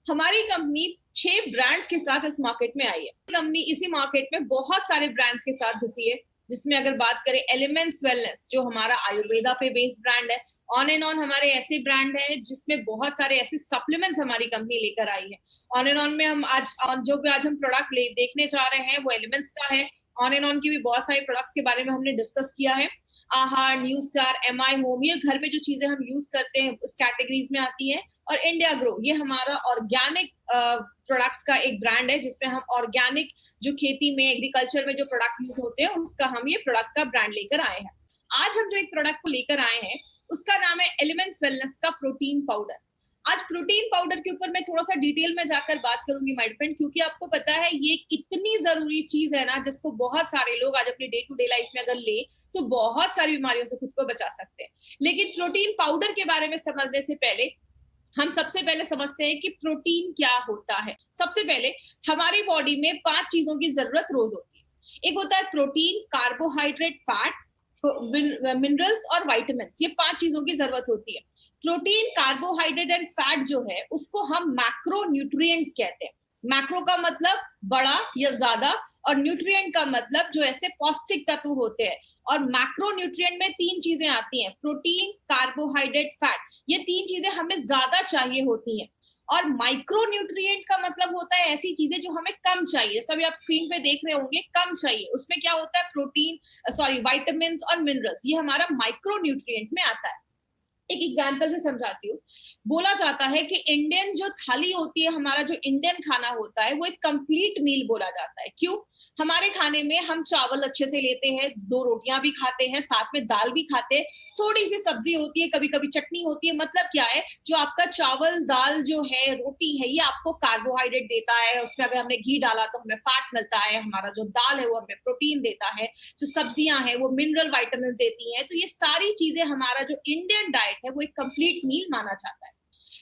हमारी company 6 brands के साथ इस मार्केट में आई है। कंपनी इसी मार्केट में बहुत सारे ब्रांड्स के साथ घुसी है, जिसमें अगर बात करें एलिमेंट्स वेलनेस, जो हमारा आयुर्वेदा पे बेस्ड ब्रांड है। ऑन एंड ऑन हमारे ऐसे ब्रांड है जिसमें बहुत सारे ऐसे सप्लीमेंट्स हमारी कंपनी लेकर आई है। ऑन एंड ऑन में हम आज हम प्रोडक्ट देखने जा रहे हैं वो एलिमेंट्स का है। ऑन एंड ऑन की भी बहुत सारे प्रोडक्ट्स के बारे में हमने डिस्कस किया है। आहार, न्यू स्टार, एमआई होम, ये घर में जो चीजें हम यूज करते हैं उस कैटेगरीज में आती है। और इंडिया ग्रो, ये हमारा ऑर्गेनिक प्रोडक्ट्स का एक ब्रांड है, जिसमें हम ऑर्गेनिक जो खेती में, एग्रीकल्चर में जो प्रोडक्ट यूज होते हैं उसका हम ये प्रोडक्ट का ब्रांड लेकर आए हैं। आज हम जो एक प्रोडक्ट को लेकर आए हैं उसका नाम है एलिमेंट्स वेलनेस का प्रोटीन पाउडर। आज प्रोटीन पाउडर के ऊपर मैं थोड़ा सा डिटेल में जाकर बात करूंगी माय फ्रेंड, क्योंकि आपको पता है ये इतनी जरूरी चीज है ना, जिसको बहुत सारे लोग आज अपनी डे टू डे लाइफ में अगर ले तो बहुत सारी बीमारियों से खुद को बचा सकते हैं। लेकिन प्रोटीन पाउडर के बारे में समझने से पहले हम सबसे पहले समझते हैं कि प्रोटीन क्या होता है। सबसे पहले हमारी बॉडी में 5 चीजों की जरूरत रोज होती है। एक होता है प्रोटीन, कार्बोहाइड्रेट, फैट, मिनरल्स और विटामिन। ये 5 चीजों की जरूरत होती है। प्रोटीन, कार्बोहाइड्रेट एंड फैट जो है उसको हम मैक्रो न्यूट्रिएंट्स कहते हैं। मैक्रो का मतलब बड़ा या ज्यादा, और न्यूट्रिएंट का मतलब जो ऐसे पौष्टिक तत्व होते हैं। और मैक्रो न्यूट्रिएंट में 3 चीजें आती हैं, प्रोटीन, कार्बोहाइड्रेट, फैट। ये 3 चीजें हमें ज्यादा चाहिए होती हैं। और माइक्रो न्यूट्रिएंट का मतलब होता है ऐसी चीजें जो हमें कम चाहिए। सभी आप स्क्रीन पे देख रहे होंगे, कम चाहिए। उसमें क्या होता है, प्रोटीन, विटामिन और मिनरल्स, ये हमारा माइक्रो न्यूट्रिएंट में आता है। एक एग्जाम्पल से समझाती हूँ। बोला जाता है कि इंडियन जो थाली होती है, हमारा जो इंडियन खाना होता है वो एक कंप्लीट मील बोला जाता है। क्यों? हमारे खाने में हम चावल अच्छे से लेते हैं, 2 रोटियां भी खाते हैं, साथ में दाल भी खाते हैं, थोड़ी सी सब्जी होती है, कभी कभी चटनी होती है। मतलब क्या है, जो आपका चावल, दाल जो है, रोटी है, ये आपको कार्बोहाइड्रेट देता है। उसमें अगर हमने घी डाला तो हमें फैट मिलता है। हमारा जो दाल है वो हमें प्रोटीन देता है। जो सब्जियां हैं वो मिनरल विटामिन देती हैं। तो ये सारी चीजें, हमारा जो इंडियन डाइट है वो एक कंप्लीट मील माना जाता है।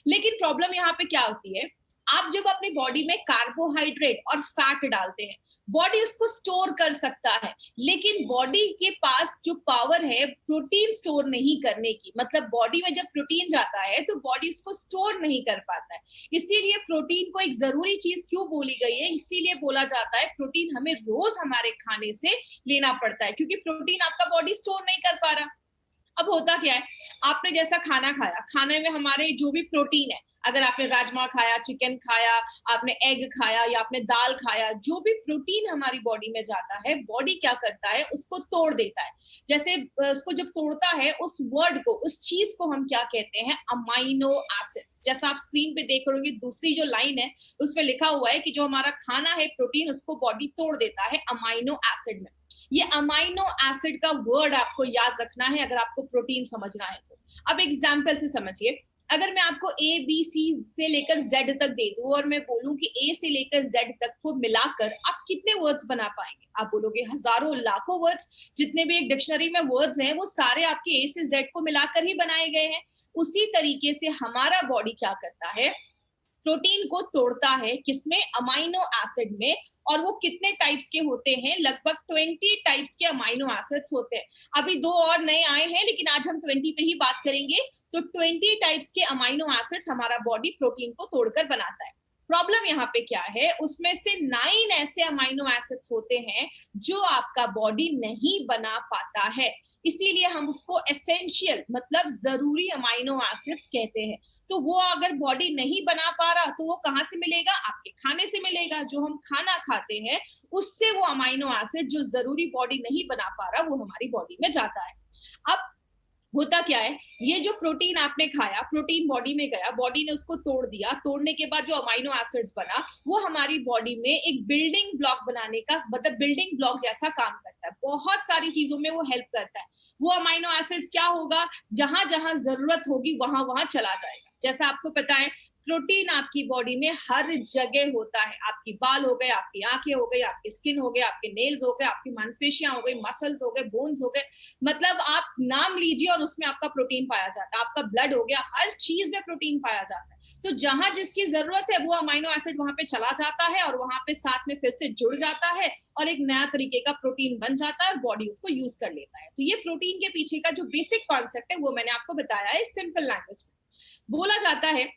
लेकिन प्रॉब्लम यहाँ पे क्या होती है, आप जब अपनी बॉडी में कार्बोहाइड्रेट और फैट डालते हैं, बॉडी उसको स्टोर कर सकता है, लेकिन बॉडी के पास जो पावर है प्रोटीन स्टोर नहीं करने की, मतलब बॉडी में जब प्रोटीन जाता है तो बॉडी उसको स्टोर नहीं कर पाता है। इसीलिए प्रोटीन को एक जरूरी चीज क्यों बोली गई है, इसीलिए बोला जाता है प्रोटीन हमें रोज हमारे खाने से लेना पड़ता है, क्योंकि प्रोटीन आपका बॉडी स्टोर नहीं कर पा रहा। अब होता क्या है, आपने जैसा खाना खाया, खाने में हमारे जो भी प्रोटीन है, अगर आपने राजमा खाया, चिकन खाया, आपने एग खाया या आपने दाल खाया, जो भी प्रोटीन हमारी बॉडी में जाता है, बॉडी क्या करता है, उसको तोड़ देता है। जैसे उसको जब तोड़ता है, उस वर्ड को, उस चीज को हम क्या कहते हैं, अमाइनो एसिड्स। जैसा आप स्क्रीन पे देख रहे होंगे, दूसरी जो लाइन है उसमें लिखा हुआ है कि जो हमारा खाना है प्रोटीन, उसको बॉडी तोड़ देता है अमाइनो एसिड में। ये अमाइनो एसिड का वर्ड आपको याद रखना है अगर आपको प्रोटीन समझना है तो। अब एग्जाम्पल से समझिए, अगर मैं आपको ए बी सी से लेकर जेड तक दे दूं और मैं बोलूं कि ए से लेकर जेड तक को मिलाकर आप कितने वर्ड्स बना पाएंगे? आप बोलोगे हजारों, लाखों वर्ड्स। जितने भी एक डिक्शनरी में वर्ड्स हैं वो सारे आपके ए से जेड को मिलाकर ही बनाए गए हैं। उसी तरीके से हमारा बॉडी क्या करता है, प्रोटीन को तोड़ता है, किसमें, अमाइनो एसिड में। और वो कितने टाइप्स के होते हैं, लगभग 20 टाइप्स के अमाइनो एसिड्स होते हैं। अभी 2 और नए आए हैं, लेकिन आज हम 20 पे ही बात करेंगे। तो 20 टाइप्स के अमाइनो एसिड्स हमारा बॉडी प्रोटीन को तोड़कर बनाता है। प्रॉब्लम यहाँ पे क्या है, उसमें से 9 ऐसे अमाइनो एसिड्स होते हैं जो आपका बॉडी नहीं बना पाता है। इसीलिए हम उसको एसेंशियल, मतलब जरूरी अमाइनो एसिड्स कहते हैं। तो वो अगर बॉडी नहीं बना पा रहा तो वो कहाँ से मिलेगा, आपके खाने से मिलेगा। जो हम खाना खाते हैं उससे वो अमाइनो एसिड जो जरूरी बॉडी नहीं बना पा रहा वो हमारी बॉडी में जाता है। अब होता क्या है, ये जो प्रोटीन आपने खाया, प्रोटीन बॉडी में गया, बॉडी ने उसको तोड़ दिया, तोड़ने के बाद जो अमाइनो एसिड्स बना वो हमारी बॉडी में एक बिल्डिंग ब्लॉक बनाने का, मतलब बिल्डिंग ब्लॉक जैसा काम करता है। बहुत सारी चीजों में वो हेल्प करता है। वो अमाइनो एसिड्स क्या होगा, जहां जहां जरूरत होगी वहां वहां चला जाएगा। जैसा आपको पता है, प्रोटीन आपकी बॉडी में हर जगह होता है। आपकी बाल हो गए, आपकी आंखें हो गई, आपकी स्किन हो गई, आपके नेल्स हो गए, आपकी मांसपेशियां हो गई, मसल्स हो गए, बोन्स हो गए, मतलब आप नाम लीजिए और उसमें आपका प्रोटीन पाया जाता है। आपका ब्लड हो गया, हर चीज में प्रोटीन पाया जाता है। तो जहां जिसकी जरूरत है वो अमाइनो एसिड वहां पे चला जाता है और वहां पे साथ में फिर से जुड़ जाता है और एक नया तरीके का प्रोटीन बन जाता है और बॉडी उसको यूज कर लेता है। तो ये प्रोटीन के पीछे का जो बेसिक कॉन्सेप्ट है वो मैंने आपको बताया है सिंपल लैंग्वेज में। बोला जाता है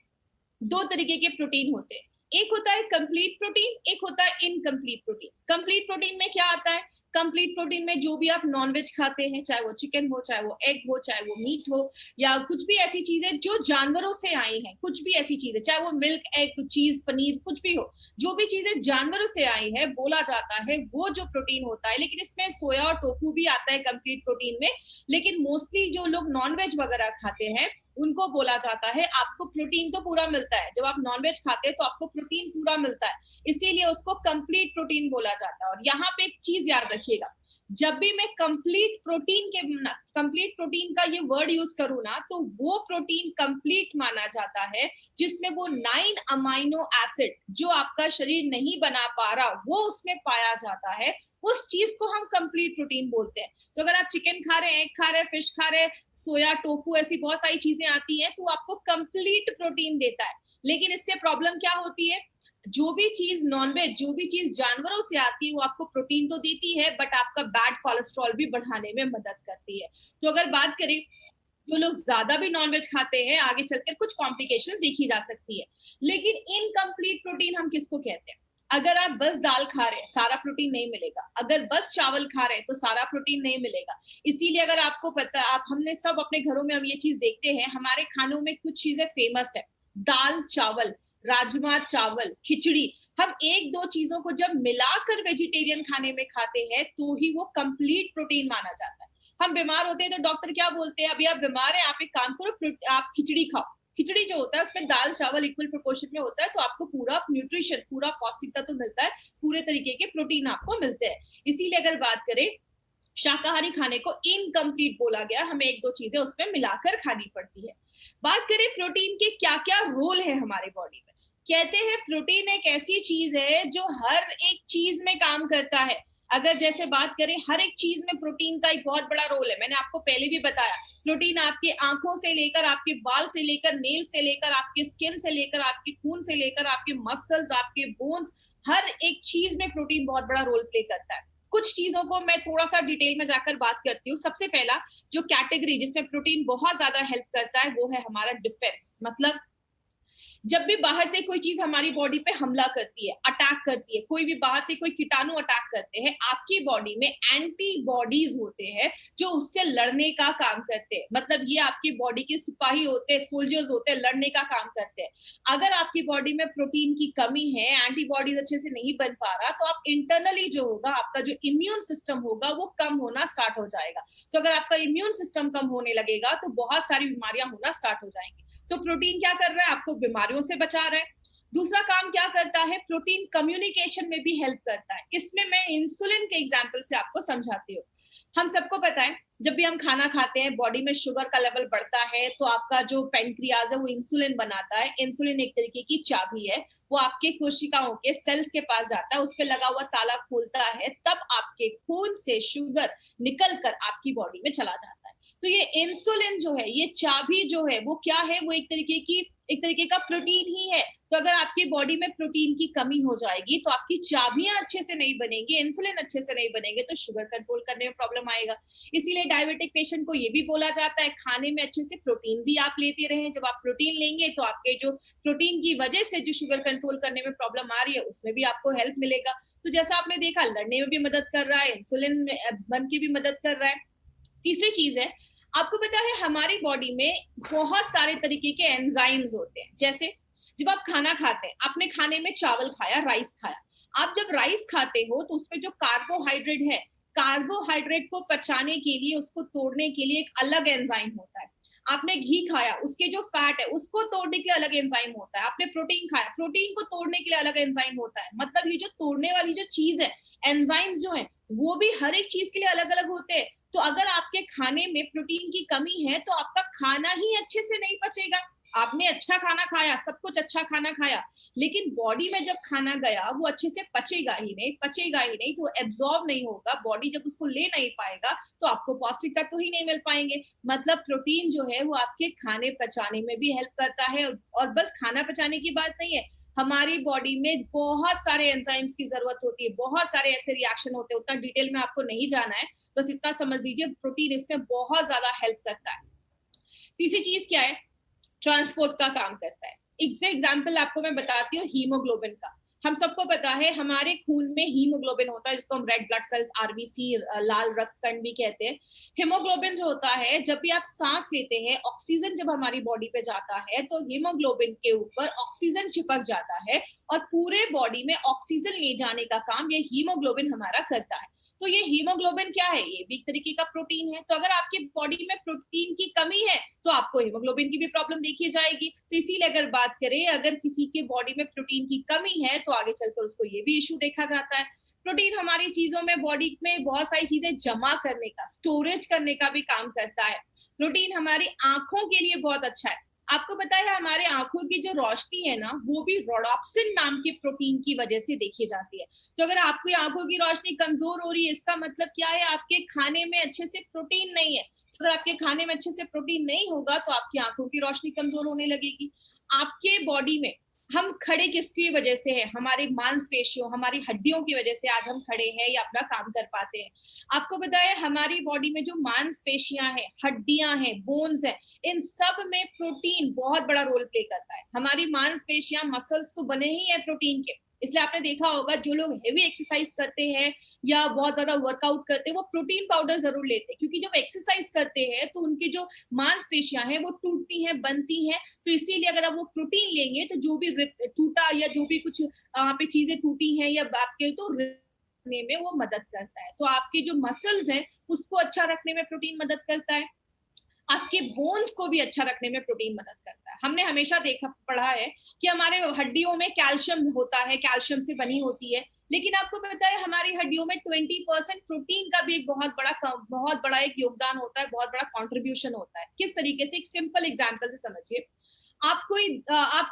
दो तरीके के प्रोटीन होते हैं, एक होता है कंप्लीट प्रोटीन, एक होता है इनकम्प्लीट प्रोटीन। कंप्लीट प्रोटीन में क्या आता है? कंप्लीट प्रोटीन में जो भी आप नॉनवेज खाते हैं, चाहे वो चिकन हो, चाहे वो एग हो, चाहे वो मीट हो, या कुछ भी ऐसी चीजें जो जानवरों से आई हैं, कुछ भी ऐसी चीजें, चाहे वो मिल्क, एग, चीज, पनीर, कुछ भी हो, जो भी चीजें जानवरों से आई है, बोला जाता है वो जो प्रोटीन होता है। लेकिन इसमें सोया और टोफू भी आता है कंप्लीट प्रोटीन में, लेकिन मोस्टली जो लोग नॉनवेज वगैरह खाते हैं उनको बोला जाता है आपको प्रोटीन तो पूरा मिलता है, जब आप नॉनवेज खाते हैं तो आपको प्रोटीन पूरा मिलता है, इसीलिए उसको कंप्लीट प्रोटीन बोला जाता है। और यहाँ पे एक चीज याद रखिएगा, जब भी मैं कंप्लीट प्रोटीन का ये वर्ड यूज करूँ ना, तो वो प्रोटीन कंप्लीट माना जाता है जिसमें वो 9 अमाइनो एसिड जो आपका शरीर नहीं बना पा रहा वो उसमें पाया जाता है, उस चीज को हम कंप्लीट प्रोटीन बोलते हैं। तो अगर आप चिकन खा रहे हैं, एग खा रहे हैं, फिश खा रहे हैं, सोया, टोफू, ऐसी बहुत सारी चीजें आती हैं, तो आपको कंप्लीट प्रोटीन देता है। लेकिन इससे प्रॉब्लम क्या होती है, जो भी चीज नॉनवेज, जो भी चीज जानवरों से आती है वो आपको प्रोटीन तो देती है, बट आपका बैड कोलेस्ट्रॉल भी बढ़ाने में मदद करती है। तो अगर बात करें, जो लोग ज्यादा भी नॉनवेज खाते हैं, आगे चलकर कुछ कॉम्प्लिकेशन देखी जा सकती है। लेकिन इनकम्प्लीट प्रोटीन हम किसको कहते हैं? अगर आप बस दाल खा रहे हैं, सारा प्रोटीन नहीं मिलेगा। अगर बस चावल खा रहे हैं तो सारा प्रोटीन नहीं मिलेगा। इसीलिए अगर आपको पता, आप हमने सब अपने घरों में हम ये चीज देखते हैं, हमारे खानों में कुछ चीजें फेमस है, दाल, चावल, राजमा चावल, खिचड़ी। हम एक दो चीजों को जब मिलाकर वेजिटेरियन खाने में खाते हैं तो ही वो कंप्लीट प्रोटीन माना जाता है। हम बीमार होते हैं तो डॉक्टर क्या बोलते हैं, अभी आप बीमार हैं, आप एक काम करो, आप खिचड़ी खाओ। खिचड़ी जो होता है उसमें दाल चावल इक्वल प्रोपोर्शन में होता है, तो आपको पूरा न्यूट्रिशन, पूरा पौष्टिकता तो मिलता है, पूरे तरीके के प्रोटीन आपको मिलते हैं। इसीलिए अगर बात करें, शाकाहारी खाने को इनकम्प्लीट बोला गया, हमें एक दो चीजें उसमें मिलाकर खानी पड़ती है। बात करें प्रोटीन के क्या क्या रोल है हमारे बॉडी में, कहते हैं प्रोटीन एक ऐसी चीज है जो हर एक चीज में काम करता है। अगर जैसे बात करें, हर एक चीज में प्रोटीन का एक बहुत बड़ा रोल है। मैंने आपको पहले भी बताया, प्रोटीन आपकी आंखों से लेकर, आपके बाल से लेकर, नेल से लेकर, आपके स्किन से लेकर, आपके खून से लेकर, आपके मसल्स, आपके बोन्स, हर एक चीज में प्रोटीन बहुत बड़ा रोल प्ले करता है। कुछ चीजों को मैं थोड़ा सा डिटेल में जाकर बात करती हूँ। सबसे पहला जो कैटेगरी जिसमें प्रोटीन बहुत ज्यादा हेल्प करता है वो है हमारा डिफेंस। मतलब जब भी बाहर से कोई चीज हमारी बॉडी पे हमला करती है, अटैक करती है, कोई भी बाहर से कोई कीटाणु अटैक करते हैं, आपकी बॉडी में एंटीबॉडीज होते हैं जो उससे लड़ने का काम करते हैं। मतलब ये आपकी बॉडी के सिपाही होते हैं, सोल्जर्स होते हैं, लड़ने का काम करते हैं। अगर आपकी बॉडी में प्रोटीन की कमी है, एंटीबॉडीज अच्छे से नहीं बन पा रहा, तो आप इंटरनली जो होगा, आपका जो इम्यून सिस्टम होगा वो कम होना स्टार्ट हो जाएगा। तो अगर आपका इम्यून सिस्टम कम होने लगेगा तो बहुत सारी बीमारियां होना स्टार्ट हो जाएंगी। तो प्रोटीन क्या कर रहा है, आपको बीमारियों से बचा रहा है। दूसरा काम क्या करता है, प्रोटीन कम्युनिकेशन में भी हेल्प करता है। इसमें मैं इंसुलिन के एग्जांपल से आपको समझाती हूँ। हम सबको पता है, जब भी हम खाना खाते हैं, बॉडी में शुगर का लेवल बढ़ता है, तो आपका जो पेनक्रियाज है वो इंसुलिन बनाता है। इंसुलिन एक तरीके की चाबी है, वो आपके कोशिकाओं के सेल्स के पास जाता है, उस पर लगा हुआ ताला खोलता है, तब आपके खून से शुगर निकल कर आपकी बॉडी में चला जाता है। तो ये इंसुलिन जो है, ये चाबी जो है, वो क्या है, वो एक तरीके का प्रोटीन ही है। तो अगर आपकी बॉडी में प्रोटीन की कमी हो जाएगी तो आपकी चाबियां अच्छे से नहीं बनेंगी, इंसुलिन अच्छे से नहीं बनेंगे, तो शुगर कंट्रोल करने में प्रॉब्लम आएगा। इसीलिए डायबिटिक पेशेंट को ये भी बोला जाता है, खाने में अच्छे से प्रोटीन भी आप लेते रहें। जब आप प्रोटीन लेंगे तो आपके जो प्रोटीन की वजह से जो शुगर कंट्रोल करने में प्रॉब्लम आ रही है उसमें भी आपको हेल्प मिलेगा। तो जैसा आपने देखा, लड़ने में भी मदद कर रहा है, इंसुलिन बन के भी मदद कर रहा है। तीसरी चीज है, आपको पता है हमारी बॉडी में बहुत सारे तरीके के एंजाइम्स होते हैं। जैसे जब आप खाना खाते हैं, आपने खाने में चावल खाया, राइस खाया, आप जब राइस खाते हो तो उसमें जो कार्बोहाइड्रेट है, कार्बोहाइड्रेट को पचाने के लिए, उसको तोड़ने के लिए एक अलग एंजाइम होता है। आपने घी खाया, उसके जो फैट है उसको तोड़ने के लिए अलग एंजाइम होता है। आपने प्रोटीन खाया, प्रोटीन को तोड़ने के लिए अलग एंजाइम होता है। मतलब ये जो तोड़ने वाली जो चीज है, एंजाइम्स जो है, वो भी हर एक चीज के लिए अलग अलग होते हैं। तो अगर आपके खाने में प्रोटीन की कमी है तो आपका खाना ही अच्छे से नहीं पचेगा। आपने अच्छा खाना खाया, सब कुछ अच्छा खाना खाया, लेकिन बॉडी में जब खाना गया वो अच्छे से पचेगा ही नहीं, तो एब्जॉर्ब नहीं होगा। बॉडी जब उसको ले नहीं पाएगा तो आपको पौष्टिक तत्व ही नहीं मिल पाएंगे। मतलब प्रोटीन जो है वो आपके खाने पचाने में भी हेल्प करता है। और बस खाना पचाने की बात नहीं है, हमारी बॉडी में बहुत सारे एंजाइम्स की जरूरत होती है, बहुत सारे ऐसे रिएक्शन होते हैं। उतना डिटेल में आपको नहीं जाना है, बस इतना समझ लीजिए प्रोटीन इसमें बहुत ज्यादा हेल्प करता है। तीसरी चीज क्या है, ट्रांसपोर्ट का काम करता है। इसका एग्जाम्पल आपको मैं बताती हूँ हीमोग्लोबिन का। हम सबको पता है हमारे खून में हीमोग्लोबिन होता है, जिसको हम रेड ब्लड सेल्स, आरबीसी, लाल रक्त कण भी कहते हैं। हीमोग्लोबिन जो होता है, जब भी आप सांस लेते हैं, ऑक्सीजन जब हमारी बॉडी पे जाता है तो हीमोग्लोबिन के ऊपर ऑक्सीजन चिपक जाता है और पूरे बॉडी में ऑक्सीजन ले जाने का काम ये हीमोग्लोबिन हमारा करता है। तो ये हीमोग्लोबिन क्या है? ये भी एक तरीके का प्रोटीन है। तो अगर आपकी बॉडी में प्रोटीन की कमी है तो आपको हीमोग्लोबिन की भी प्रॉब्लम देखी जाएगी। तो इसीलिए अगर बात करें, अगर किसी के बॉडी में प्रोटीन की कमी है तो आगे चलकर उसको ये भी इश्यू देखा जाता है। प्रोटीन हमारी चीजों में, बॉडी में बहुत सारी चीजें जमा करने का, स्टोरेज करने का भी काम करता है। प्रोटीन हमारी आंखों के लिए बहुत अच्छा है। आपको पता है हमारे आंखों की जो रोशनी है ना, वो भी रोडॉप्सिन नाम के प्रोटीन की वजह से देखी जाती है। तो अगर आपकी आंखों की रोशनी कमजोर हो रही है, इसका मतलब क्या है? आपके खाने में अच्छे से प्रोटीन नहीं है। अगर आपके खाने में अच्छे से प्रोटीन नहीं होगा तो आपकी आंखों की रोशनी कमजोर होने लगेगी। आपके बॉडी में हम खड़े किसकी वजह से हैं? हमारी मांसपेशियों, हमारी हड्डियों की वजह से आज हम खड़े हैं या अपना काम कर पाते हैं। आपको पता है हमारी बॉडी में जो मांसपेशियां हैं, हड्डियां हैं, बोन्स हैं, इन सब में प्रोटीन बहुत बड़ा रोल प्ले करता है। हमारी मांसपेशियां, मसल्स तो बने ही हैं प्रोटीन के। इसलिए आपने देखा होगा जो लोग हेवी एक्सरसाइज करते हैं या बहुत ज्यादा वर्कआउट करते हैं, वो प्रोटीन पाउडर जरूर लेते हैं, क्योंकि जब एक्सरसाइज करते हैं तो उनकी जो मांसपेशियां हैं वो टूटती हैं, बनती हैं। तो इसीलिए अगर आप वो प्रोटीन लेंगे तो जो भी टूटा या जो भी कुछ वहां पे चीजें टूटी हैं या आपके, तो रखने में वो मदद करता है। तो आपके जो मसल्स हैं उसको अच्छा रखने में प्रोटीन मदद करता है। आपके बोन्स को भी अच्छा रखने में प्रोटीन मदद करता है। हमने हमेशा देखा, पढ़ा है कि हमारे हड्डियों में कैल्शियम होता है, कैल्शियम से बनी होती है। लेकिन आपको पता है हमारी हड्डियों में 20% प्रोटीन का भी एक बहुत बड़ा एक योगदान होता है, बहुत बड़ा कंट्रीब्यूशन होता है। किस तरीके से? एक सिंपल एग्जांपल से समझिए। आप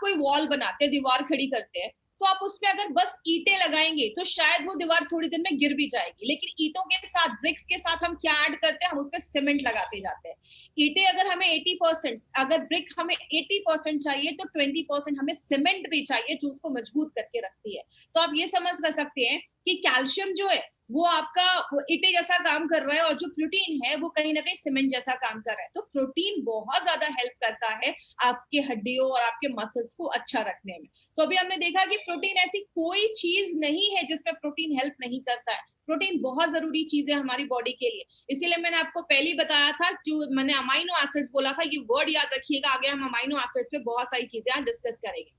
कोई वॉल बनाते हैं, दीवार खड़ी करते हैं, तो आप उसमें अगर बस ईंटें लगाएंगे तो शायद वो दीवार थोड़ी देर में गिर भी जाएगी। लेकिन ईंटों के साथ, ब्रिक्स के साथ हम क्या ऐड करते हैं? हम उसमें सीमेंट लगाते जाते हैं। ईंटें अगर हमें 80%, अगर ब्रिक हमें 80% चाहिए तो 20% हमें सीमेंट भी चाहिए, जो उसको मजबूत करके रखती है। तो आप ये समझ कर सकते हैं कि कैल्शियम जो है वो आपका ईंटे जैसा काम कर रहा है, और जो प्रोटीन है वो कहीं ना कहीं सीमेंट जैसा काम कर रहा है। तो प्रोटीन बहुत ज्यादा हेल्प करता है आपके हड्डियों और आपके मसल्स को अच्छा रखने में। तो अभी हमने देखा कि प्रोटीन ऐसी कोई चीज नहीं है जिसमें प्रोटीन हेल्प नहीं करता है। प्रोटीन बहुत जरूरी चीज है हमारी बॉडी के लिए। इसीलिए मैंने आपको पहले ही बताया था, जो मैंने अमाइनो एसिड्स बोला था, ये वर्ड याद रखिएगा। आगे हम अमाइनो एसिड्स पे बहुत सारी चीजें डिस्कस करेंगे।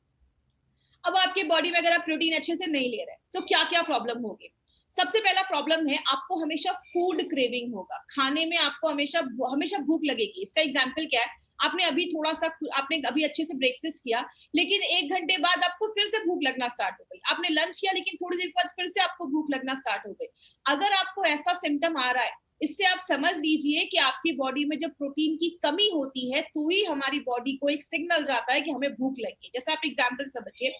अब आपकी बॉडी में अगर आप प्रोटीन अच्छे से नहीं ले रहे तो क्या क्या प्रॉब्लम होगी? सबसे पहला प्रॉब्लम है, आपको हमेशा फूड क्रेविंग होगा। खाने में आपको हमेशा हमेशा भूख लगेगी। इसका एग्जाम्पल क्या है? आपने अभी अच्छे से ब्रेकफास्ट किया, लेकिन 1 घंटे बाद आपको फिर से भूख लगना स्टार्ट हो गई। आपने लंच किया, लेकिन थोड़ी देर बाद फिर से आपको भूख लगना स्टार्ट हो गई। अगर आपको ऐसा सिम्टम आ रहा है, इससे आप समझ लीजिए कि आपकी बॉडी में जब प्रोटीन की कमी होती है तो ही हमारी बॉडी को एक सिग्नल जाता है कि हमें भूख लगी। जैसे आप एग्जाम्पल समझिए,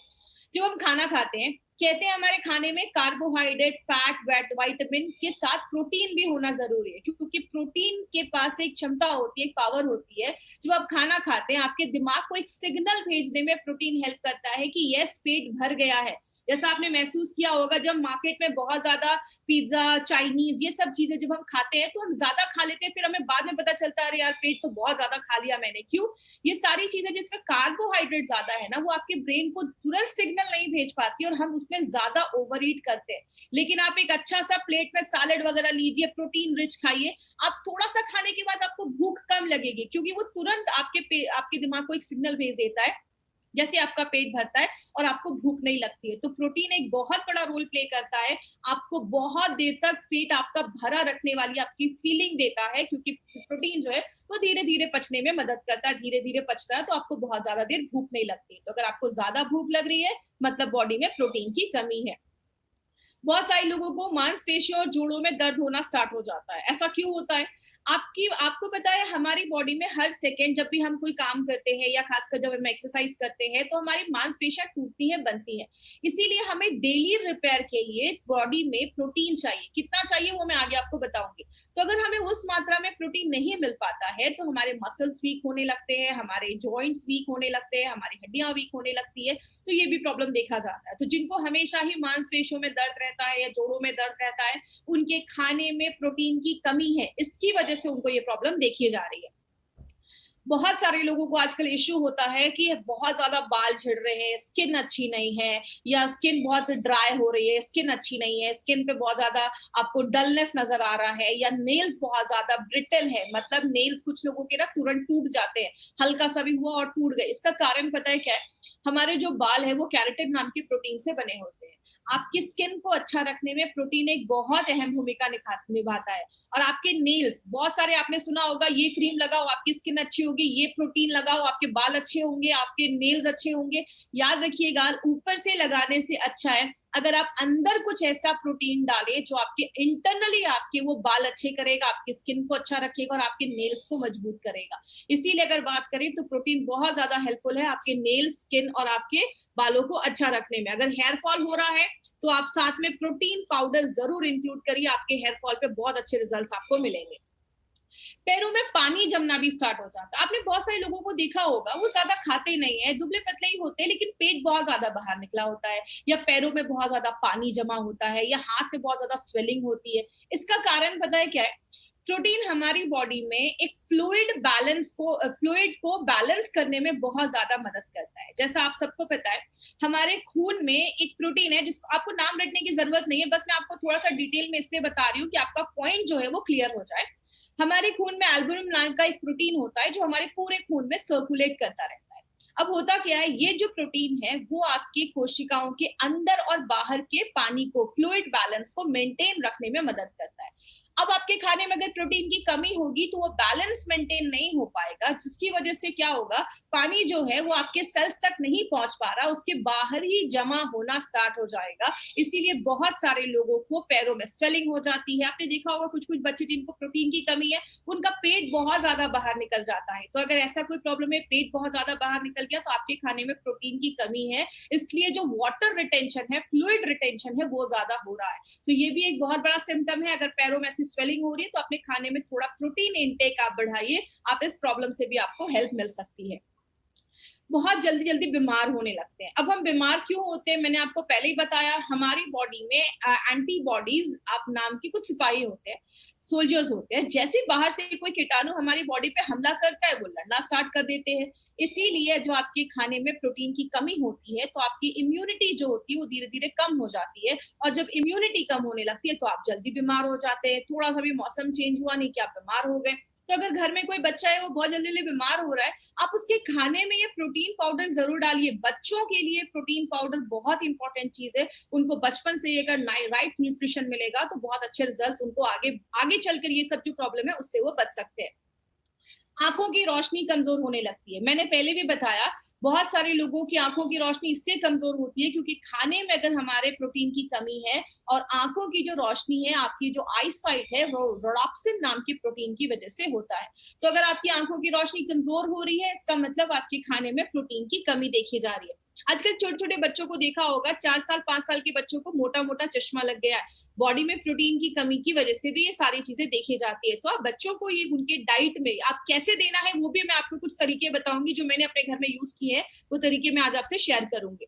जब हम खाना खाते हैं, कहते हैं हमारे खाने में कार्बोहाइड्रेट, फैट, विटामिन के साथ प्रोटीन भी होना जरूरी है, क्योंकि प्रोटीन के पास एक क्षमता होती है, एक पावर होती है। जब आप खाना खाते हैं, आपके दिमाग को एक सिग्नल भेजने में प्रोटीन हेल्प करता है कि यस, पेट भर गया है। जैसा आपने महसूस किया होगा, जब मार्केट में बहुत ज्यादा पिज्जा, चाइनीज, ये सब चीजें जब हम खाते हैं तो हम ज्यादा खा लेते हैं, फिर हमें बाद में पता चलता है अरे यार, पेट तो बहुत ज्यादा खा लिया मैंने। क्यों? ये सारी चीजें जिसमें कार्बोहाइड्रेट ज्यादा है ना, वो आपके ब्रेन को तुरंत सिग्नल नहीं भेज पाती और हम उसमें ज्यादा ओवर ईट करते हैं। लेकिन आप एक अच्छा सा प्लेट में सैलेड वगैरह लीजिए, प्रोटीन रिच खाइए, आप थोड़ा सा खाने के बाद आपको भूख कम लगेगी, क्योंकि वो तुरंत आपके दिमाग को एक सिग्नल भेज देता है जैसे आपका पेट भरता है और आपको भूख नहीं लगती है। तो प्रोटीन एक बहुत बड़ा रोल प्ले करता है, आपको बहुत देर तक पेट आपका भरा रखने वाली आपकी फीलिंग देता है, क्योंकि प्रोटीन जो है वो धीरे धीरे पचने में मदद करता है, धीरे धीरे पचता है, तो आपको बहुत ज्यादा देर भूख नहीं लगती। तो अगर आपको ज्यादा भूख लग रही है, मतलब बॉडी में प्रोटीन की कमी है। बहुत सारे लोगों को मांसपेशियों और जोड़ों में दर्द होना स्टार्ट हो जाता है। ऐसा क्यों होता है? आपको पता है हमारी बॉडी में हर सेकेंड जब भी हम कोई काम करते हैं, या खासकर जब हम एक्सरसाइज करते हैं, तो हमारी मांसपेशियां टूटती हैं, बनती हैं। इसीलिए हमें डेली रिपेयर के लिए बॉडी में प्रोटीन चाहिए। कितना चाहिए वो मैं आगे आपको बताऊंगी। तो अगर हमें उस मात्रा में प्रोटीन नहीं मिल पाता है तो हमारे मसल्स वीक होने लगते हैं, हमारे जॉइंट्स वीक होने लगते हैं, हमारी हड्डियां वीक होने लगती है। तो ये भी प्रॉब्लम देखा जाता है। तो जिनको हमेशा ही मांसपेशियों में दर्द रहता है या जोड़ों में दर्द रहता है, उनके खाने में प्रोटीन की कमी है, इसकी वजह से उनको ये प्रॉब्लम देखी जा रही है। बहुत सारे लोगों को आजकल इश्यू होता है कि बहुत ज्यादा बाल झड़ रहे हैं, स्किन अच्छी नहीं है, या स्किन बहुत ड्राई हो रही है, स्किन अच्छी नहीं है, स्किन पे बहुत ज्यादा आपको डलनेस नजर आ रहा है, या नेल्स बहुत ज्यादा ब्रिटल है, मतलब नेल्स कुछ लोगों के ना तुरंत टूट जाते हैं, हल्का सा भी हुआ और टूट गए। इसका कारण पता है क्या है? हमारे जो बाल है वो कैराटिन नाम के प्रोटीन से बने होते हैं। आपकी स्किन को अच्छा रखने में प्रोटीन एक बहुत अहम भूमिका निभाता है। और आपके नेल्स, बहुत सारे आपने सुना होगा, ये क्रीम लगाओ आपकी स्किन अच्छी होगी, ये प्रोटीन लगाओ आपके बाल अच्छे होंगे, आपके नेल्स अच्छे होंगे। याद रखिएगा, ऊपर से लगाने से अच्छा है अगर आप अंदर कुछ ऐसा प्रोटीन डालें जो आपके इंटरनली आपके वो बाल अच्छे करेगा, आपकी स्किन को अच्छा रखेगा और आपके नेल्स को मजबूत करेगा। इसीलिए अगर बात करें तो प्रोटीन बहुत ज्यादा हेल्पफुल है आपके नेल्स, स्किन और आपके बालों को अच्छा रखने में। अगर हेयर फॉल हो रहा है तो आप साथ में प्रोटीन पाउडर जरूर इंक्लूड करिए, आपके हेयर फॉल पे बहुत अच्छे रिजल्ट्स आपको मिलेंगे। पैरों में पानी जमना भी स्टार्ट हो जाता है। आपने बहुत सारे लोगों को देखा होगा, वो ज्यादा खाते नहीं है, दुबले पतले ही होते हैं, लेकिन पेट बहुत ज्यादा बाहर निकला होता है, या पैरों में बहुत ज्यादा पानी जमा होता है, या हाथ में बहुत ज्यादा स्वेलिंग होती है। इसका कारण पता है क्या है? प्रोटीन हमारी बॉडी में एक फ्लूइड को बैलेंस करने में बहुत ज्यादा मदद करता है। जैसा आप सबको पता है, हमारे खून में एक प्रोटीन है जिसको आपको नाम रटने की जरूरत नहीं है, बस मैं आपको थोड़ा सा डिटेल में इसलिए बता रही हूँ कि आपका पॉइंट जो है वो क्लियर हो जाए। हमारे खून में एल्बुमिन नाम का एक प्रोटीन होता है जो हमारे पूरे खून में सर्कुलेट करता रहता है। अब होता क्या है, ये जो प्रोटीन है वो आपकी कोशिकाओं के अंदर और बाहर के पानी को, फ्लूइड बैलेंस को मेंटेन रखने में मदद करता है। अब आपके खाने में अगर प्रोटीन की कमी होगी तो वो बैलेंस मेंटेन नहीं हो पाएगा, जिसकी वजह से क्या होगा, पानी जो है वो आपके सेल्स तक नहीं पहुंच पा रहा, उसके बाहर ही जमा होना स्टार्ट हो जाएगा। इसीलिए बहुत सारे लोगों को पैरों में स्वेलिंग हो जाती है। आपने देखा होगा कुछ कुछ बच्चे जिनको प्रोटीन की कमी है, उनका पेट बहुत ज्यादा बाहर निकल जाता है। तो अगर ऐसा कोई प्रॉब्लम है, पेट बहुत ज्यादा बाहर निकल गया, तो आपके खाने में प्रोटीन की कमी है, इसलिए जो वाटर रिटेंशन है, फ्लूइड रिटेंशन है, वो ज्यादा हो रहा है। तो ये भी एक बहुत बड़ा सिम्टम है। अगर पैरों में ऐसी स्वेलिंग हो रही है तो अपने खाने में थोड़ा प्रोटीन इनटेक आप बढ़ाइए, आप इस प्रॉब्लम से भी आपको हेल्प मिल सकती है। बहुत जल्दी जल्दी बीमार होने लगते हैं। अब हम बीमार क्यों होते हैं, मैंने आपको पहले ही बताया, हमारी बॉडी में एंटीबॉडीज आप नाम के कुछ सिपाही होते हैं, सोल्जर्स होते हैं। जैसे बाहर से कोई कीटाणु हमारी बॉडी पे हमला करता है, वो लड़ना स्टार्ट कर देते हैं। इसीलिए जो आपके खाने में प्रोटीन की कमी होती है तो आपकी इम्यूनिटी जो होती है वो धीरे धीरे कम हो जाती है, और जब इम्यूनिटी कम होने लगती है तो आप जल्दी बीमार हो जाते हैं। थोड़ा सा भी मौसम चेंज हुआ नहीं कि आप बीमार हो गए। तो अगर घर में कोई बच्चा है वो बहुत जल्दी जल्दी बीमार हो रहा है, आप उसके खाने में ये प्रोटीन पाउडर जरूर डालिए। बच्चों के लिए प्रोटीन पाउडर बहुत इंपॉर्टेंट चीज है। उनको बचपन से अगर राइट न्यूट्रिशन मिलेगा तो बहुत अच्छे रिजल्ट्स उनको आगे आगे चलकर ये सब जो प्रॉब्लम है उससे वो बच सकते हैं। आंखों की रोशनी कमजोर होने लगती है। मैंने पहले भी बताया, बहुत सारे लोगों की आंखों की रोशनी इसलिए कमजोर होती है क्योंकि खाने में अगर हमारे प्रोटीन की कमी है, और आंखों की जो रोशनी है, आपकी जो आई साइट है, वो रोडाप्सिन नाम की प्रोटीन की वजह से होता है। तो अगर आपकी आंखों की रोशनी कमजोर हो रही है, इसका मतलब आपके खाने में प्रोटीन की कमी देखी जा रही है। आजकल छोटे छोटे बच्चों को देखा होगा, 4 साल 5 साल के बच्चों को मोटा मोटा चश्मा लग गया है। बॉडी में प्रोटीन की कमी की वजह से भी ये सारी चीजें देखी जाती है। तो आप बच्चों को ये उनके डाइट में आप कैसे देना है वो भी मैं आपको कुछ तरीके बताऊंगी जो मैंने अपने घर में यूज किए हैं, वो तरीके मैं आज आपसे शेयर करूंगी।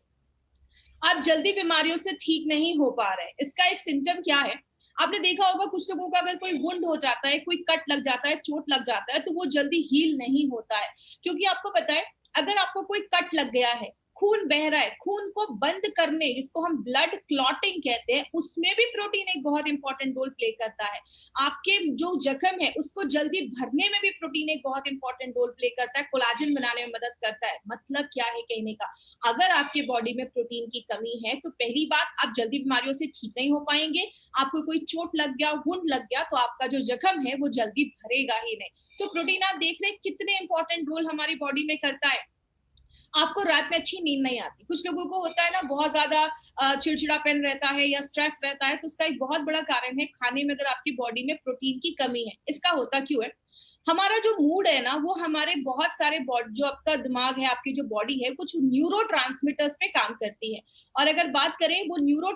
आप जल्दी बीमारियों से ठीक नहीं हो पा रहे, इसका एक सिम्टम क्या है? आपने देखा होगा कुछ लोगों का अगर कोई वुंड हो जाता है, कोई कट लग जाता है, चोट लग जाता है, तो वो जल्दी हील नहीं होता है। क्योंकि आपको पता है, अगर आपको कोई कट लग गया है, खून बह रहा है, खून को बंद करने, जिसको हम ब्लड क्लॉटिंग कहते हैं, उसमें भी प्रोटीन एक बहुत इंपॉर्टेंट रोल प्ले करता है। आपके जो जख्म है उसको जल्दी भरने में भी प्रोटीन एक बहुत इंपॉर्टेंट रोल प्ले करता है, कोलाजन बनाने में मदद करता है। मतलब क्या है कहने का, अगर आपके बॉडी में प्रोटीन की कमी है तो पहली बात, आप जल्दी बीमारियों से ठीक नहीं हो पाएंगे। आपको कोई चोट लग गया, वुंड लग गया, तो आपका जो जख्म है वो जल्दी भरेगा ही नहीं। तो प्रोटीन आप देख रहे हैं कितने इंपॉर्टेंट रोल हमारी बॉडी में करता है। आपको रात में अच्छी नींद नहीं आती, कुछ लोगों को होता है ना, बहुत ज्यादा चिड़चिड़ापन रहता है या स्ट्रेस रहता है, तो उसका एक बहुत बड़ा कारण है खाने में अगर आपकी बॉडी में प्रोटीन की कमी है। इसका होता क्यों है, हमारा जो मूड है ना, वो हमारे बहुत सारे जो आपका दिमाग है, आपकी जो बॉडी है, कुछ न्यूरो पे काम करती है। और अगर बात करें, वो न्यूरो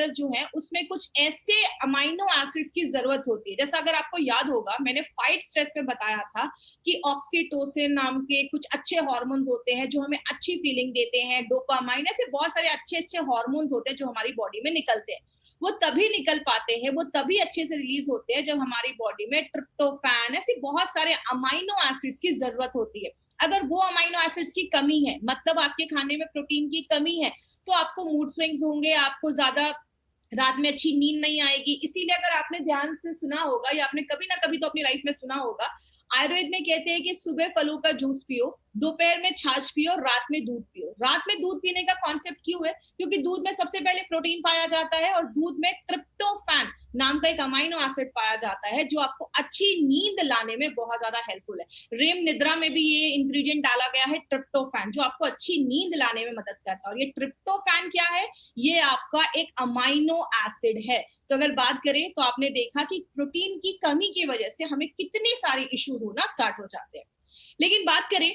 जो है उसमें कुछ ऐसे अमाइनो एसिड्स की जरूरत होती है। जैसा अगर आपको याद होगा, मैंने फाइट स्ट्रेस में बताया था कि ऑक्सीटोसिन नाम के कुछ अच्छे हार्मोन्स होते हैं जो हमें अच्छी फीलिंग देते हैं, डोपामाइन, ऐसे बहुत सारे अच्छे अच्छे हार्मोन्स होते हैं जो हमारी बॉडी में निकलते हैं। वो तभी निकल पाते हैं, वो तभी अच्छे से रिलीज होते हैं जब हमारी बॉडी में ट्रिप्टोफैन, ऐसी बहुत बहुत सारे अमाइनो एसिड्स की जरूरत होती है। अगर वो अमाइनो एसिड्स की कमी है, मतलब आपके खाने में प्रोटीन की कमी है, तो आपको मूड स्विंग्स होंगे, आपको ज्यादा रात में अच्छी नींद नहीं आएगी। इसीलिए अगर आपने ध्यान से सुना होगा या आपने कभी ना कभी तो अपनी लाइफ में सुना होगा, आयुर्वेद में कहते हैं कि सुबह फलों का जूस पियो, दोपहर में छाछ पियो, रात में दूध पियो। रात में दूध पीने का कॉन्सेप्ट क्यों है? क्योंकि दूध में सबसे पहले प्रोटीन पाया जाता है और दूध में ट्रिप्टोफैन नाम का एक अमाइनो एसिड पाया जाता है जो आपको अच्छी नींद लाने में बहुत ज्यादा हेल्पफुल है। रेम निद्रा में भी ये इंग्रेडिएंट डाला गया है ट्रिप्टोफैन, जो आपको अच्छी नींद लाने में मदद करता है। और ये ट्रिप्टोफैन क्या है? ये आपका एक अमाइनो एसिड है। तो अगर बात करें तो आपने देखा कि प्रोटीन की कमी की वजह से हमें कितने सारे इश्यूज होना स्टार्ट हो जाते हैं। लेकिन बात करें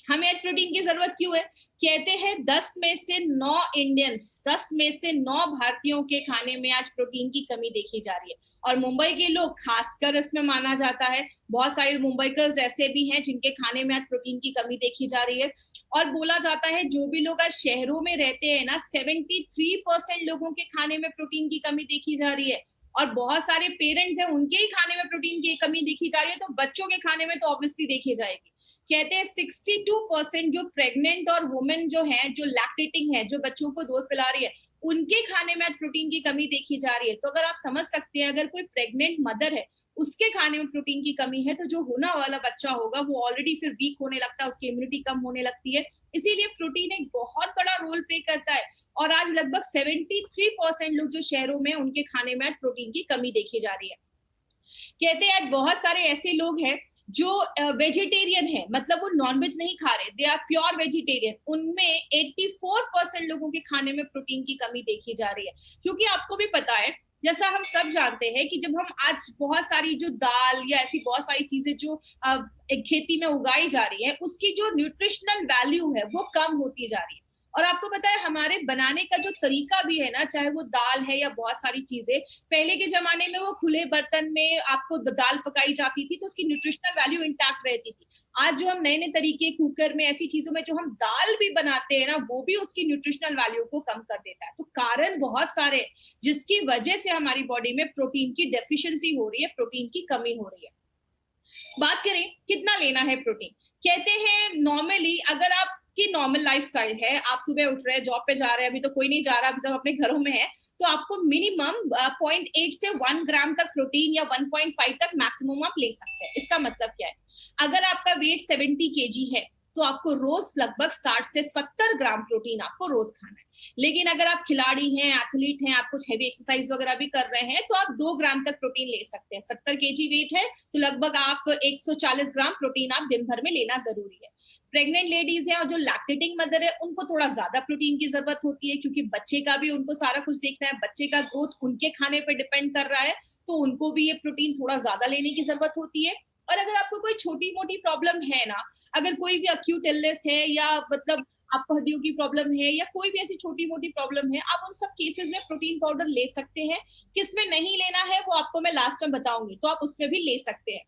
हमें आज प्रोटीन की जरूरत क्यों है? कहते हैं 10 में से 9 इंडियंस, 10 में से 9 भारतीयों के खाने में आज प्रोटीन की कमी देखी जा रही है। और मुंबई के लोग खासकर इसमें माना जाता है। बहुत सारे मुंबईकर्स ऐसे भी हैं जिनके खाने में आज प्रोटीन की कमी देखी जा रही है। और बोला जाता है जो भी लोग आज शहरों में रहते हैं ना, 73% लोगों के खाने में प्रोटीन की कमी देखी जा रही है। और बहुत सारे पेरेंट्स हैं, उनके ही खाने में प्रोटीन की कमी देखी जा रही है, तो बच्चों के खाने में तो ऑब्वियसली देखी जाएगी। कहते हैं 62% जो प्रेग्नेंट और वुमेन जो है, जो लैक्टेटिंग है, जो बच्चों को दूध पिला रही है, उनके खाने में आज प्रोटीन की कमी देखी जा रही है। तो अगर आप समझ सकते हैं, अगर कोई प्रेग्नेंट मदर है, उसके खाने में प्रोटीन की कमी है, तो जो होने वाला बच्चा होगा वो ऑलरेडी फिर वीक होने लगता है, उसकी इम्यूनिटी कम होने लगती है। इसीलिए प्रोटीन एक बहुत बड़ा रोल प्ले करता है। और आज लगभग 73% लोग जो शहरों में, उनके खाने में आज प्रोटीन की कमी देखी जा रही है। कहते हैं आज बहुत सारे ऐसे लोग हैं जो वेजिटेरियन है, मतलब वो नॉनवेज नहीं खा रहे, दे आर प्योर वेजिटेरियन। उनमें 84% लोगों के खाने में प्रोटीन की कमी देखी जा रही है। क्योंकि आपको भी पता है, जैसा हम सब जानते हैं कि जब हम आज बहुत सारी जो दाल या ऐसी बहुत सारी चीजें जो एक खेती में उगाई जा रही है, उसकी जो न्यूट्रिशनल वैल्यू है वो कम होती जा रही है। और आपको पता है हमारे बनाने का जो तरीका भी है ना, चाहे वो दाल है या बहुत सारी चीजें, पहले के जमाने में वो खुले बर्तन में आपको दाल पकाई जाती थी, तो उसकी न्यूट्रिशनल वैल्यू इंटैक्ट रहती थी। आज जो हम नए नए तरीके, कुकर में, ऐसी चीजों में जो हम दाल भी बनाते हैं ना, वो भी उसकी न्यूट्रिशनल वैल्यू को कम कर देता है। तो कारण बहुत सारे, जिसकी वजह से हमारी बॉडी में प्रोटीन की डेफिशिएंसी हो रही है, प्रोटीन की कमी हो रही है। बात करें कितना लेना है प्रोटीन, कहते हैं नॉर्मली अगर आप की नॉर्मल लाइफस्टाइल है, आप सुबह उठ रहे हैं, जॉब पे जा रहे हैं, अभी तो कोई नहीं जा रहा, अभी सब अपने घरों में है, तो आपको मिनिमम 0.8 से 1 ग्राम तक प्रोटीन या 1.5 तक मैक्सिमम आप ले सकते हैं। इसका मतलब क्या है? अगर आपका वेट 70 केजी है तो आपको रोज लगभग 60 से 70 ग्राम प्रोटीन आपको रोज खाना है। लेकिन अगर आप खिलाड़ी हैं, एथलीट हैं, आप कुछ हैवी एक्सरसाइज वगैरह भी कर रहे हैं, तो आप 2 ग्राम तक प्रोटीन ले सकते हैं। 70 केजी वेट है तो लगभग आप 140 ग्राम प्रोटीन आप दिन भर में लेना जरूरी है। प्रेग्नेंट लेडीज हैं और जो लैक्टेटिंग मदर है, उनको थोड़ा ज्यादा प्रोटीन की जरूरत होती है, क्योंकि बच्चे का भी उनको सारा कुछ देखना है, बच्चे का ग्रोथ उनके खाने पर डिपेंड कर रहा है, तो उनको भी ये प्रोटीन थोड़ा ज्यादा लेने की जरूरत होती है। और अगर आपको कोई छोटी मोटी प्रॉब्लम है ना, अगर कोई भी अक्यूट इलनेस है या मतलब आपको हड्डियों की प्रॉब्लम है या कोई भी ऐसी छोटी मोटी प्रॉब्लम है, आप उन सब केसेस में प्रोटीन पाउडर ले सकते हैं। किसमें नहीं लेना है वो आपको मैं लास्ट में बताऊंगी, तो आप उसमें भी ले सकते हैं।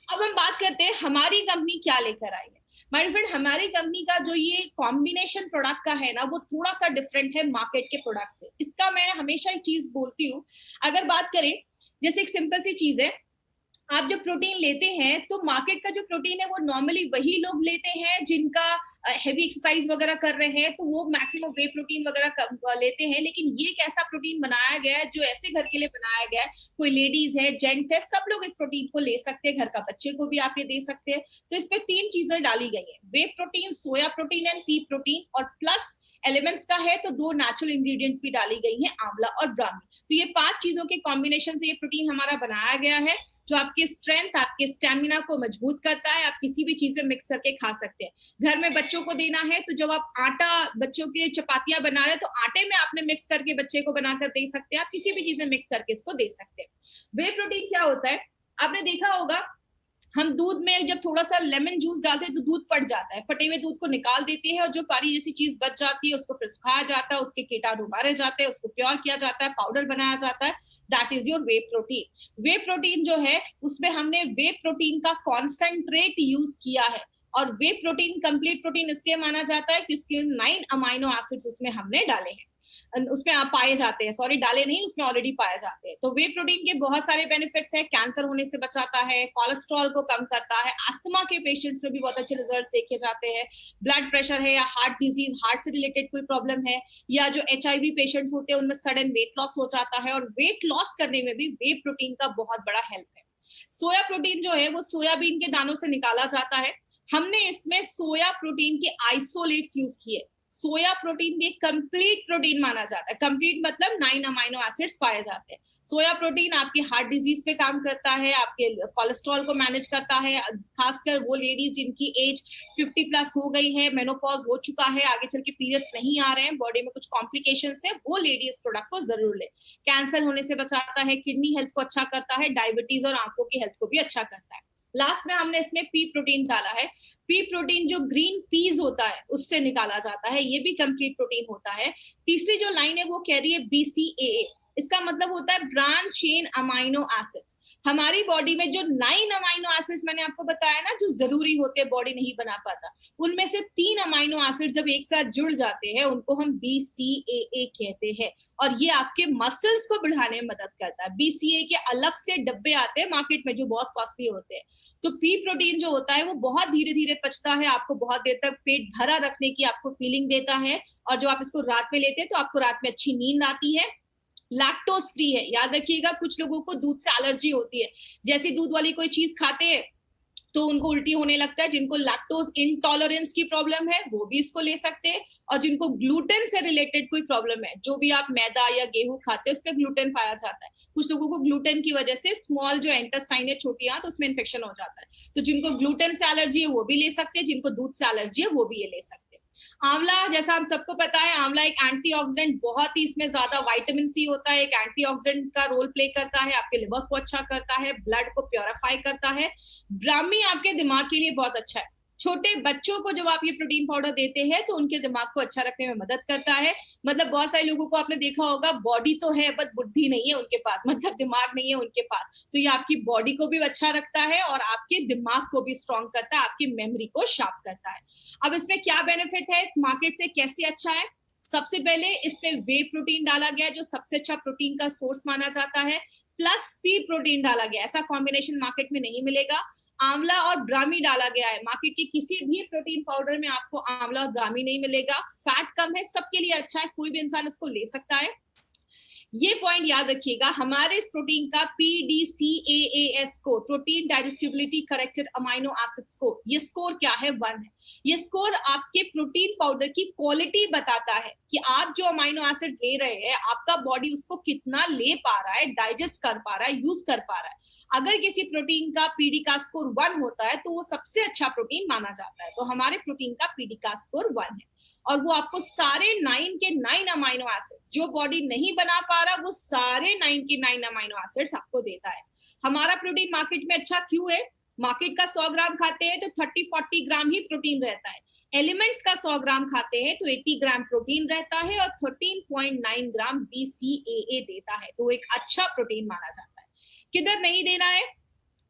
अब हम बात करते हैं हमारी कंपनी क्या लेकर आई है। माय फ्रेंड, हमारी कंपनी का जो ये कॉम्बिनेशन प्रोडक्ट का है ना, वो थोड़ा सा डिफरेंट है मार्केट के प्रोडक्ट से। इसका मैं हमेशा एक चीज बोलती हूँ, अगर बात करें, जैसे एक सिंपल सी चीज है, आप जब प्रोटीन लेते हैं तो मार्केट का जो प्रोटीन है वो नॉर्मली वही लोग लेते हैं जिनका हैवी एक्सरसाइज वगैरह कर रहे हैं, तो वो मैक्सिमम वे प्रोटीन वगैरह लेते हैं। लेकिन ये एक ऐसा प्रोटीन बनाया गया है जो ऐसे घर के लिए बनाया गया है, कोई लेडीज है, जेंट्स है, सब लोग इस प्रोटीन को ले सकते हैं, घर का बच्चे को भी आप ये दे सकते हैं। तो इसमें 3 चीजें डाली गई है, whey protein, soya protein and pea protein, और प्लस एलिमेंट्स का है तो 2 नेचुरल इंग्रेडिएंट्स भी डाली गई हैं, आंवला और ब्राह्मी। तो ये 5 चीजों के कॉम्बिनेशन से ये प्रोटीन हमारा बनाया गया है, जो आपके स्ट्रेंथ, आपके स्टेमिना को मजबूत करता है। आप किसी भी चीज में मिक्स करके खा सकते हैं। घर में बच्चों को देना है तो जब आप आटा, बच्चों के चपातियां बना रहे हैं, तो आटे में आपने मिक्स करके बच्चे को बनाकर दे सकते हैं। आप किसी भी चीज में मिक्स करके इसको दे सकते हैं। वे प्रोटीन क्या होता है, आपने देखा होगा, हम दूध में जब थोड़ा सा लेमन जूस डालते हैं तो दूध फट जाता है, फटे हुए दूध को निकाल देते हैं और जो पानी जैसी चीज बच जाती है उसको फिर सुखाया जाता है, उसके कीटाणु मारे जाते हैं, उसको प्योर किया जाता है, पाउडर बनाया जाता है, that is your way protein. Way protein जो है उसमें हमने वे प्रोटीन का कॉन्सेंट्रेट यूज किया है। और वे प्रोटीन कंप्लीट प्रोटीन इसलिए माना जाता है कि उसके 9 अमाइनो एसिड्स उसमें हमने डाले हैं, उसमें आप पाए जाते हैं, सॉरी डाले नहीं, उसमें ऑलरेडी पाए जाते हैं। तो वे प्रोटीन के बहुत सारे बेनिफिट्स हैं, कैंसर होने से बचाता है, कोलेस्ट्रॉल को कम करता है, अस्थमा के पेशेंट्स में भी बहुत अच्छे रिजल्ट देखे जाते हैं, ब्लड प्रेशर है या हार्ट डिजीज, हार्ट से रिलेटेड कोई प्रॉब्लम है, या जो HIV पेशेंट्स होते हैं उनमें सडन वेट लॉस हो जाता है, और वेट लॉस करने में भी वे प्रोटीन का बहुत बड़ा हेल्प है। सोया प्रोटीन जो है वो सोयाबीन के दानों से निकाला जाता है। हमने इसमें सोया प्रोटीन के आइसोलेट्स यूज किए। सोया प्रोटीन भी एक कंप्लीट प्रोटीन माना जाता है, कंप्लीट मतलब 9 अमाइनो एसिड्स पाए जाते हैं। सोया प्रोटीन आपके हार्ट डिजीज पे काम करता है, आपके कोलेस्ट्रॉल को मैनेज करता है, खासकर वो लेडीज जिनकी एज 50 प्लस हो गई है, मेनोपॉज हो चुका है, आगे चल के पीरियड्स नहीं आ रहे हैं, बॉडी में कुछ कॉम्प्लिकेशंस है, वो लेडी इस प्रोडक्ट को जरूर ले। कैंसर होने से बचाता है, किडनी हेल्थ को अच्छा करता है, डायबिटीज और आंखों की हेल्थ को भी अच्छा करता है। लास्ट में हमने इसमें पी प्रोटीन डाला है। पी प्रोटीन जो ग्रीन पीज होता है उससे निकाला जाता है, ये भी कंप्लीट प्रोटीन होता है। तीसरी जो लाइन है वो कह रही है BCAA, इसका मतलब होता है ब्रांच चेन अमाइनो एसिड्स। हमारी बॉडी में जो 9 अमाइनो एसिड्स मैंने आपको बताया ना जो जरूरी होते हैं, बॉडी नहीं बना पाता, उनमें से 3 अमाइनो एसिड जब एक साथ जुड़ जाते हैं उनको हम BCAA कहते हैं, और ये आपके मसल्स को बढ़ाने में मदद करता है। BCAA के अलग से डब्बे आते हैं मार्केट में जो बहुत कॉस्टली होते हैं। तो पी प्रोटीन जो होता है वो बहुत धीरे धीरे पचता है, आपको बहुत देर तक पेट भरा रखने की आपको फीलिंग देता है, और जो आप इसको रात में लेते हैं तो आपको रात में अच्छी नींद आती है। लैक्टोज फ्री है, याद रखिएगा, कुछ लोगों को दूध से एलर्जी होती है, जैसी दूध वाली कोई चीज खाते हैं तो उनको उल्टी होने लगता है। जिनको लैक्टोज इंटॉलरेंस की प्रॉब्लम है वो भी इसको ले सकते हैं, और जिनको ग्लूटेन से रिलेटेड कोई प्रॉब्लम है, जो भी आप मैदा या गेहूं खाते हैं उसमें ग्लूटेन पाया जाता है, कुछ लोगों को ग्लूटेन की वजह से स्मॉल जो इंटेस्टाइन है, छोटी आंत, उसमें इन्फेक्शन हो जाता है, तो जिनको ग्लूटेन से एलर्जी है वो भी ले सकते हैं, जिनको दूध से एलर्जी है वो भी ये ले सकते हैं। आंवला, जैसा हम सबको पता है, आंवला एक एंटीऑक्सीडेंट, बहुत ही इसमें ज्यादा विटामिन सी होता है, एक एंटीऑक्सीडेंट का रोल प्ले करता है, आपके लिवर को अच्छा करता है, ब्लड को प्योरीफाई करता है। ब्राह्मी आपके दिमाग के लिए बहुत अच्छा है। छोटे बच्चों को जब आप ये प्रोटीन पाउडर देते हैं तो उनके दिमाग को अच्छा रखने में मदद करता है। मतलब बहुत सारे लोगों को आपने देखा होगा बॉडी तो है बट बुद्धि नहीं है उनके पास, मतलब दिमाग नहीं है उनके पास, तो ये आपकी बॉडी को भी अच्छा रखता है और आपके दिमाग को भी स्ट्रॉन्ग करता है, आपकी मेमोरी को शार्प करता है। अब इसमें क्या बेनिफिट है, मार्केट से कैसे अच्छा है? सबसे पहले इसमें वे प्रोटीन डाला गया जो सबसे अच्छा प्रोटीन का सोर्स माना जाता है, प्लस पी प्रोटीन डाला गया, ऐसा कॉम्बिनेशन मार्केट में नहीं मिलेगा। आंवला और ब्राह्मी डाला गया है, मार्केट के किसी भी प्रोटीन पाउडर में आपको आंवला और ब्राह्मी नहीं मिलेगा। फैट कम है, सबके लिए अच्छा है, कोई भी इंसान इसको ले सकता है। ये पॉइंट याद रखिएगा, हमारे इस प्रोटीन का PDCAAS score, protein digestibility corrected amino acid score, ये स्कोर क्या है? 1 है। ये स्कोर आपके प्रोटीन पाउडर की क्वालिटी बताता है कि आप जो अमाइनो एसिड ले रहे हैं आपका बॉडी उसको कितना ले पा रहा है, डाइजेस्ट कर पा रहा है, यूज कर पा रहा है। अगर किसी प्रोटीन का PD का स्कोर 1 होता है तो वो सबसे अच्छा प्रोटीन माना जाता है। तो हमारे प्रोटीन का PD का स्कोर 1 है, और वो आपको सारे 9 के 9 अमाइनो एसिड्स जो बॉडी नहीं बना पा रहा, वो सारे 9 के 9 अमाइनो एसिड्स आपको देता है। हमारा प्रोटीन मार्केट में अच्छा क्यों है? मार्केट का 100 ग्राम खाते हैं तो 30-40 ग्राम ही प्रोटीन रहता है। एलिमेंट्स का 100 ग्राम खाते हैं तो 80 ग्राम प्रोटीन रहता है और 13.9 ग्राम BCAA देता है, तो एक अच्छा प्रोटीन माना जाता है। किधर नहीं देना है?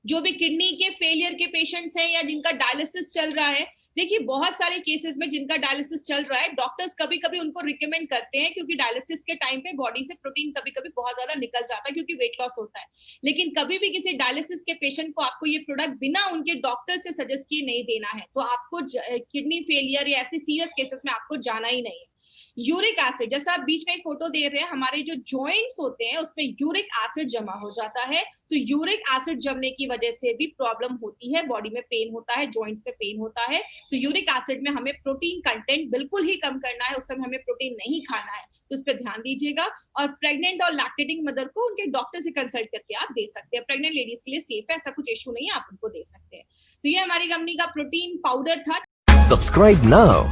जो भी किडनी के फेलियर के पेशेंट्स हैं या जिनका डायलिसिस चल रहा है, देखिए बहुत सारे केसेस में जिनका डायलिसिस चल रहा है, डॉक्टर्स कभी कभी उनको रिकमेंड करते हैं, क्योंकि डायलिसिस के टाइम पे बॉडी से प्रोटीन कभी कभी बहुत ज्यादा निकल जाता है क्योंकि वेट लॉस होता है। लेकिन कभी भी किसी डायलिसिस के पेशेंट को आपको ये प्रोडक्ट बिना उनके डॉक्टर से सजेस्ट किए नहीं देना है। तो आपको किडनी फेलियर या ऐसे सीरियस केसेस में आपको जाना ही नहीं है। यूरिक एसिड, जैसा आप बीच में फोटो दे रहे हैं, हमारे जो जॉइंट्स होते हैं उसमें यूरिक एसिड जमा हो जाता है, तो यूरिक एसिड जमने की वजह से भी प्रॉब्लम होती है, बॉडी में पेन होता है, जॉइंट्स में पेन होता है। तो यूरिक एसिड में हमें प्रोटीन कंटेंट बिल्कुल ही कम करना है, उस समय हमें प्रोटीन नहीं खाना है, तो उस पर ध्यान दीजिएगा। और प्रेग्नेंट और लैक्टेटिंग मदर को उनके डॉक्टर से कंसल्ट करके आप दे सकते हैं। प्रेग्नेंट लेडीज के लिए सेफ है, ऐसा कुछ इशू नहीं है, आप उनको दे सकते हैं। तो ये हमारी कंपनी का प्रोटीन पाउडर था। Subscribe now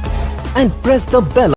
and press the bell